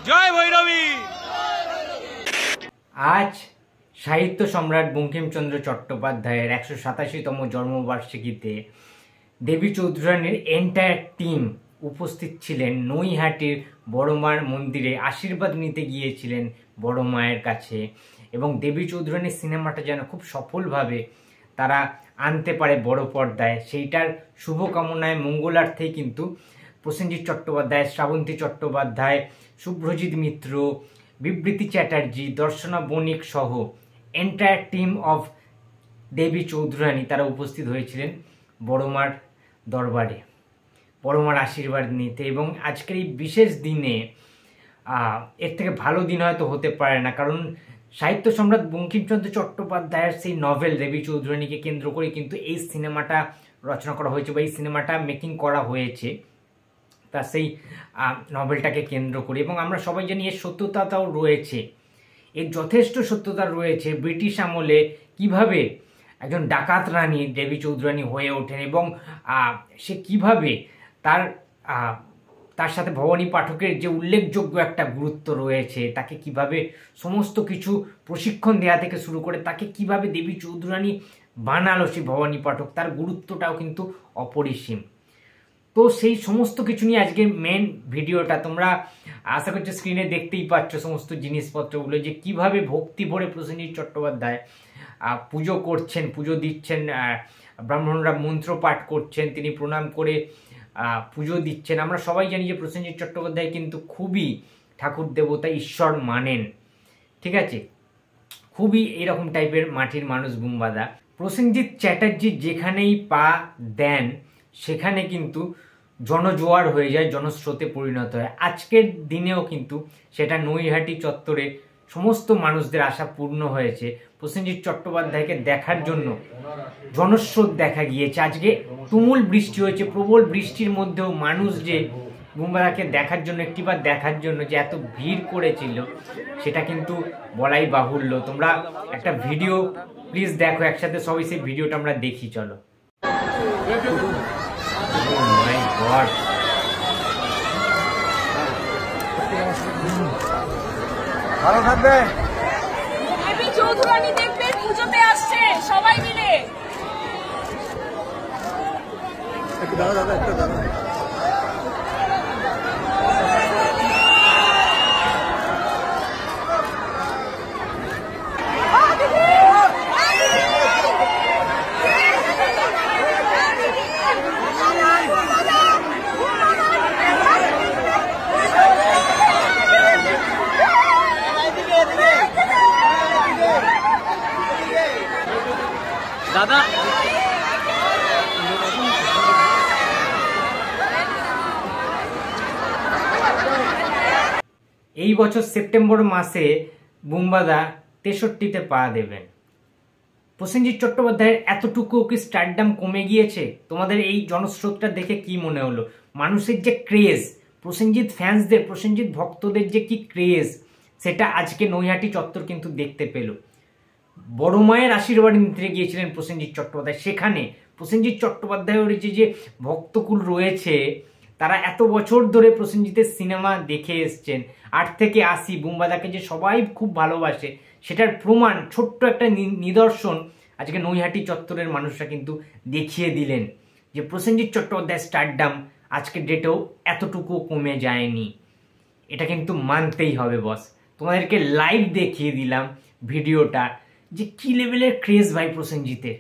জয় ভৈরবী। আজ সাহিত্য সম্রাট বঙ্কিমচন্দ্র চট্টোপাধ্যায়ের 187তম জন্মবার্ষিকীতে দেবী চৌধুরানীর এন্টায়ার টিম উপস্থিত ছিলেন। নৈহাটির বড়মার মন্দিরে আশীর্বাদ নিতে গিয়েছিলেন বড় মায়ের কাছে, এবং দেবী চৌধুরানীর সিনেমাটা যেন খুব সফলভাবে তারা আনতে পারে বড় পর্দায়, সেইটার শুভকামনায় মঙ্গলার্থেই কিন্তু প্রসেনজিৎ চট্টোপাধ্যায়, শ্রাবন্তী চট্টোপাধ্যায়, শুভ্রজিৎ মিত্র, বিবৃতি চ্যাটার্জি, দর্শনা বণিক সহ এন্টায়ার টিম অফ দেবী চৌধুরানী তারা উপস্থিত হয়েছিলেন বড়মার দরবারে, বড়মার আশীর্বাদ নিতে। এবং আজকের এই বিশেষ দিনে এর থেকে ভালো দিন হয়তো হতে পারে না, কারণ সাহিত্য সম্রাট বঙ্কিমচন্দ্র চট্টোপাধ্যায়ের সেই নভেল দেবী চৌধুরানীকে কেন্দ্র করে কিন্তু এই সিনেমাটা রচনা করা হয়েছে বা এই সিনেমাটা মেকিং করা হয়েছে, তা সেই নভেলটাকে কেন্দ্র করে। এবং আমরা সবাই জানি এর সত্যতাটাও রয়েছে, এর যথেষ্ট সত্যতা রয়েছে। ব্রিটিশ আমলে কিভাবে একজন ডাকাত রানী দেবী চৌধুরানী হয়ে ওঠেন এবং সে কিভাবে তার সাথে ভবানী পাঠকের যে উল্লেখযোগ্য একটা গুরুত্ব রয়েছে, তাকে কিভাবে সমস্ত কিছু প্রশিক্ষণ দেওয়া থেকে শুরু করে তাকে কিভাবে দেবী চৌধুরানী বানালো সেই ভবানী পাঠক, তার গুরুত্বটাও কিন্তু অপরিসীম। তো সেই সমস্ত কিছু নিয়ে আজকে মেন ভিডিওটা তোমরা আশা করছো স্ক্রিনে দেখতেই পাচ্ছ সমস্ত জিনিসপত্রগুলো, যে কিভাবে ভক্তি ভরে প্রসেনজিৎ চট্টোপাধ্যায় পুজো করছেন, পুজো দিচ্ছেন, ব্রাহ্মণরা মন্ত্র পাঠ করছেন, তিনি প্রণাম করে পুজো দিচ্ছেন। আমরা সবাই জানি যে প্রসেনজিৎ চট্টোপাধ্যায় কিন্তু খুবই ঠাকুর দেবতা ঈশ্বর মানেন, ঠিক আছে, খুবই এরকম টাইপের মাটির মানুষ বুম্বাদা। প্রসেনজিৎ চ্যাটার্জি যেখানেই পা দেন সেখানে কিন্তু জনজোয়ার হয়ে যায়, জনস্রোতে পরিণত হয়। আজকের দিনেও কিন্তু সেটা নৈহাটি চত্বরে সমস্ত মানুষদের আশা পূর্ণ হয়েছে। প্রসেনজিৎ চট্টোপাধ্যায়কে দেখার জন্য জনস্রোত দেখা গিয়েছে। আজকে তুমুল বৃষ্টি হয়েছে, প্রবল বৃষ্টির মধ্যেও মানুষ যে বুম্বাদাকে দেখার জন্য, একটিবার দেখার জন্য যে এত ভিড় করেছিল সেটা কিন্তু বলাই বাহুল্য। তোমরা একটা ভিডিও প্লিজ দেখো একসাথে সবাই, সেই ভিডিওটা আমরা দেখি, চলো। Oh my God! ভালো থাকবে। দেবী চৌধুরানী দেখবে পুজোতে আসছে সবাই মিলে। একটু দাঁড়া দাদা, একটু দাঁড়া। দাদা এই বছর সেপ্টেম্বর মাসে বুম্বাদা 63তে পা দেবেন। প্রসেনজিৎ চট্টোপাধ্যায়ের এতটুকু কি স্টারডাম কমে গিয়েছে? তোমাদের এই জনস্রোতটা দেখে কি মনে হলো? মানুষের যে ক্রেজ, প্রসেনজিৎ ফ্যান্সদের, প্রসেনজিৎ ভক্তদের যে কি ক্রেজ, সেটা আজকে নৈহাটি চত্বর কিন্তু দেখতে পেল। বড় মায়ের আশীর্বাদ নিতে গিয়েছিলেন প্রসেনজিৎ চট্টোপাধ্যায়, সেখানে প্রসেনজিৎ চট্টোপাধ্যায়ের যে ভক্তকুল রয়েছে তারা এত বছর ধরে প্রসেনজিতের সিনেমা দেখে এসছেন, 8 থেকে 80 বুম্বাদাকে যে সবাই খুব ভালোবাসে, সেটার প্রমাণ, ছোট্ট একটা নিদর্শন আজকে নৈহাটি চত্বরের মানুষরা কিন্তু দেখিয়ে দিলেন যে প্রসেনজিৎ চট্টোপাধ্যায়ের স্টারডাম আজকের ডেটেও এতটুকু কমে যায়নি। এটা কিন্তু মানতেই হবে বস। তোমাদেরকে লাইভ দেখিয়ে দিলাম ভিডিওটা, যে কি লেভেলের ক্রেজ ভাই প্রসেনজিতের,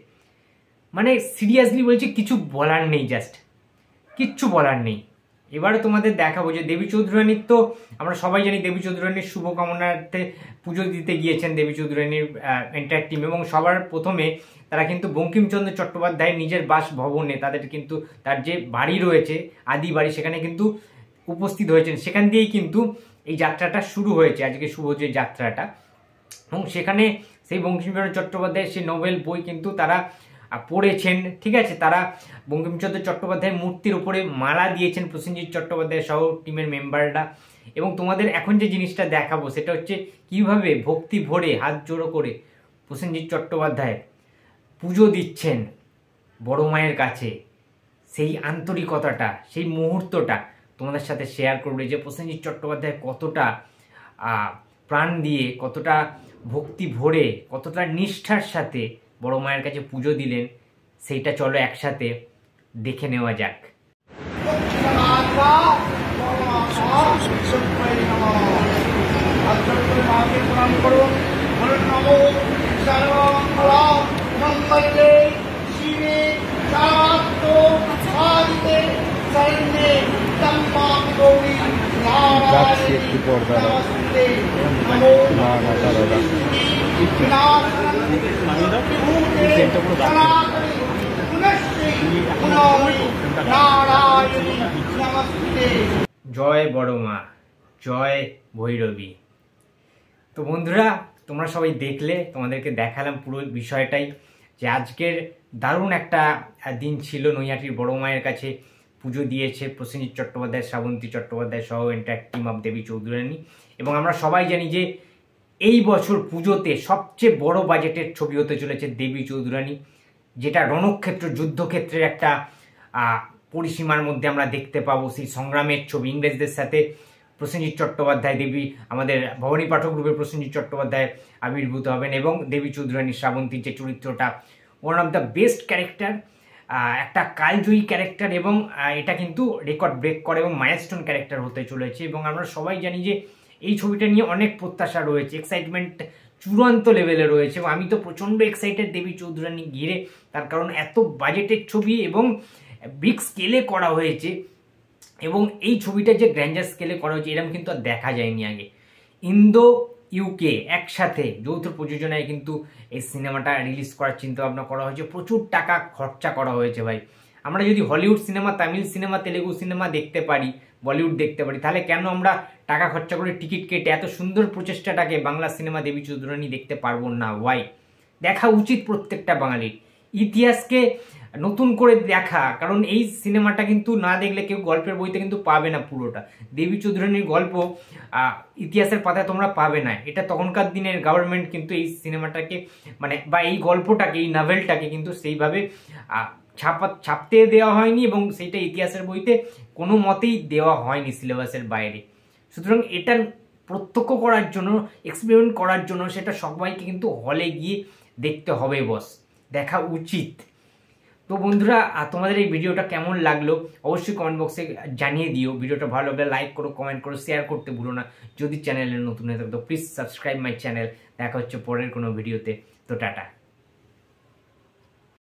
মানে সিরিয়াসলি বলছি কিছু বলার নেই, জাস্ট কিচ্ছু বলার নেই। এবারে তোমাদের দেখাবো যে দেবী চৌধুরানীর, তো আমরা সবাই জানি দেবী চৌধুরানীর শুভকামনার্থে পুজো দিতে গিয়েছেন দেবী চৌধুরানীর এন্টায়ার টিম, এবং সবার প্রথমে তারা কিন্তু বঙ্কিমচন্দ্র চট্টোপাধ্যায়ের নিজের বাসভবনে, তাদের কিন্তু তার যে বাড়ি রয়েছে আদি বাড়ি, সেখানে কিন্তু উপস্থিত হয়েছেন। সেখান দিয়েই কিন্তু এই যাত্রাটা শুরু হয়েছে, আজকে শুভ যে যাত্রাটা। এবং সেখানে সেই বঙ্কিমচন্দ্র চট্টোপাধ্যায়ের সেই নোবেল বই কিন্তু তারা পড়েছেন, ঠিক আছে। তারা বঙ্কিমচন্দ্র চট্টোপাধ্যায়ের মূর্তির উপরে মালা দিয়েছেন প্রসেনজিৎ চট্টোপাধ্যায় সহ টিমের মেম্বাররা। এবং তোমাদের এখন যে জিনিসটা দেখাবো সেটা হচ্ছে কিভাবে ভক্তি ভরে হাত জোড়ো করে প্রসেনজিৎ চট্টোপাধ্যায় পুজো দিচ্ছেন বড় মায়ের কাছে। সেই আন্তরিকতাটা, সেই মুহূর্তটা তোমাদের সাথে শেয়ার করবে যে প্রসেনজিৎ চট্টোপাধ্যায় কতটা প্রাণ দিয়ে, কতটা ভক্তি ভরে, কতটা নিষ্ঠার সাথে বড় মায়ের কাছে পুজো দিলেন, সেইটা চলো একসাথে দেখে নেওয়া যাক। যাচ্ছি একটু পর্দা জয় বড় মা, জয় ভৈরবী। তো বন্ধুরা, তোমরা সবাই দেখলে, তোমাদেরকে দেখালাম পুরো বিষয়টাই, যে আজকের দারুণ একটা দিন ছিল। নৈহাটির বড় মায়ের কাছে পুজো দিয়েছে প্রসেনজিৎ চট্টোপাধ্যায়, শ্রাবন্তী চট্টোপাধ্যায় সহ এন্টার টিম অফ দেবী চৌধুরানী। এবং আমরা সবাই জানি যে এই বছর পুজোতে সবচেয়ে বড় বাজেটের ছবি হতে চলেছে দেবী চৌধুরানী, যেটা রণক্ষেত্র, যুদ্ধক্ষেত্রের একটা পরিসীমার মধ্যে আমরা দেখতে পাবো সেই সংগ্রামের ছবি। ইংরেজদের সাথে প্রসেনজিৎ চট্টোপাধ্যায়, দেবী আমাদের ভবানী পাঠক রূপে প্রসেনজিৎ চট্টোপাধ্যায় আবির্ভূত হবেন, এবং দেবী চৌধুরানী শ্রাবন্তীর যে চরিত্রটা, one of the best character, একটা কালজয়ী ক্যারেক্টার, এবং এটা কিন্তু রেকর্ড ব্রেক করে এবং মাইলস্টোন ক্যারেক্টার হতে চলেছে। এবং আমরা সবাই জানি যে এই ছবিটা নিয়ে অনেক প্রত্যাশা রয়েছে, এক্সাইটমেন্ট চূড়ান্ত লেভেলে রয়েছে, এবং আমি তো প্রচণ্ড এক্সাইটেড দেবী চৌধুরানী ঘিরে, তার কারণ এত বাজেটের ছবি এবং বিগ স্কেলে করা হয়েছে, এবং এই ছবিটা যে গ্র্যান্ডার স্কেলে করা হয়েছে এরকম কিন্তু আর দেখা যায়নি আগে। ইন্দো ইউকে একসাথে যৌথ প্রযোজনায় কিন্তু এই সিনেমাটা রিলিজ করার চিন্তা ভাবনা করা হয়েছে। প্রচুর টাকা খরচা করা হয়েছে ভাই। আমরা যদি Hollywood cinema, Tamil cinema, Telugu cinema দেখতে পারি, বলিউড দেখতে পারি, তাহলে কেন আমরা টাকা খরচা করে টিকিট কেটে এত সুন্দর প্রচেষ্টাটাকে বাংলা সিনেমা দেবী চৌধুরানী দেখতে পারবো না? ওয়াই? দেখা উচিত প্রত্যেকটা বাঙালির, ইতিহাসকে নতুন করে দেখা। কারণ এই সিনেমাটা কিন্তু না দেখলে কেউ গল্পের বইতে কিন্তু পাবে না পুরোটা। দেবী চৌধুরানীর গল্প ইতিহাসের পাতায় তোমরা পাবে না। এটা তখনকার দিনের গভর্নমেন্ট কিন্তু এই সিনেমাটাকে বা এই গল্পটাকে, এই নভেলটাকে কিন্তু সেইভাবে ছাপতে দেওয়া হয়নি, এবং সেইটা ইতিহাসের বইতে কোনো মতেই দেওয়া হয়নি সিলেবাসের বাইরে। সুতরাং এটা প্রত্যক্ষ করার জন্য, এক্সপেরিমেন্ট করার জন্য, সেটা সবাইকে কিন্তু হলে গিয়ে দেখতে হবে, বস, দেখা উচিত। তো বন্ধুরা, তোমাদের এই ভিডিওটা কেমন লাগলো অবশ্যই কমেন্ট বক্সে জানিয়ে দিও। ভিডিওটা ভালো লাগলে লাইক করো, কমেন্ট করো, শেয়ার করতে ভুলো না। যদি চ্যানেলে নতুন হয়ে থাকো তো প্লিজ সাবস্ক্রাইব মাই চ্যানেল। দেখা হচ্ছে পরের কোনো ভিডিওতে। তো টাটা।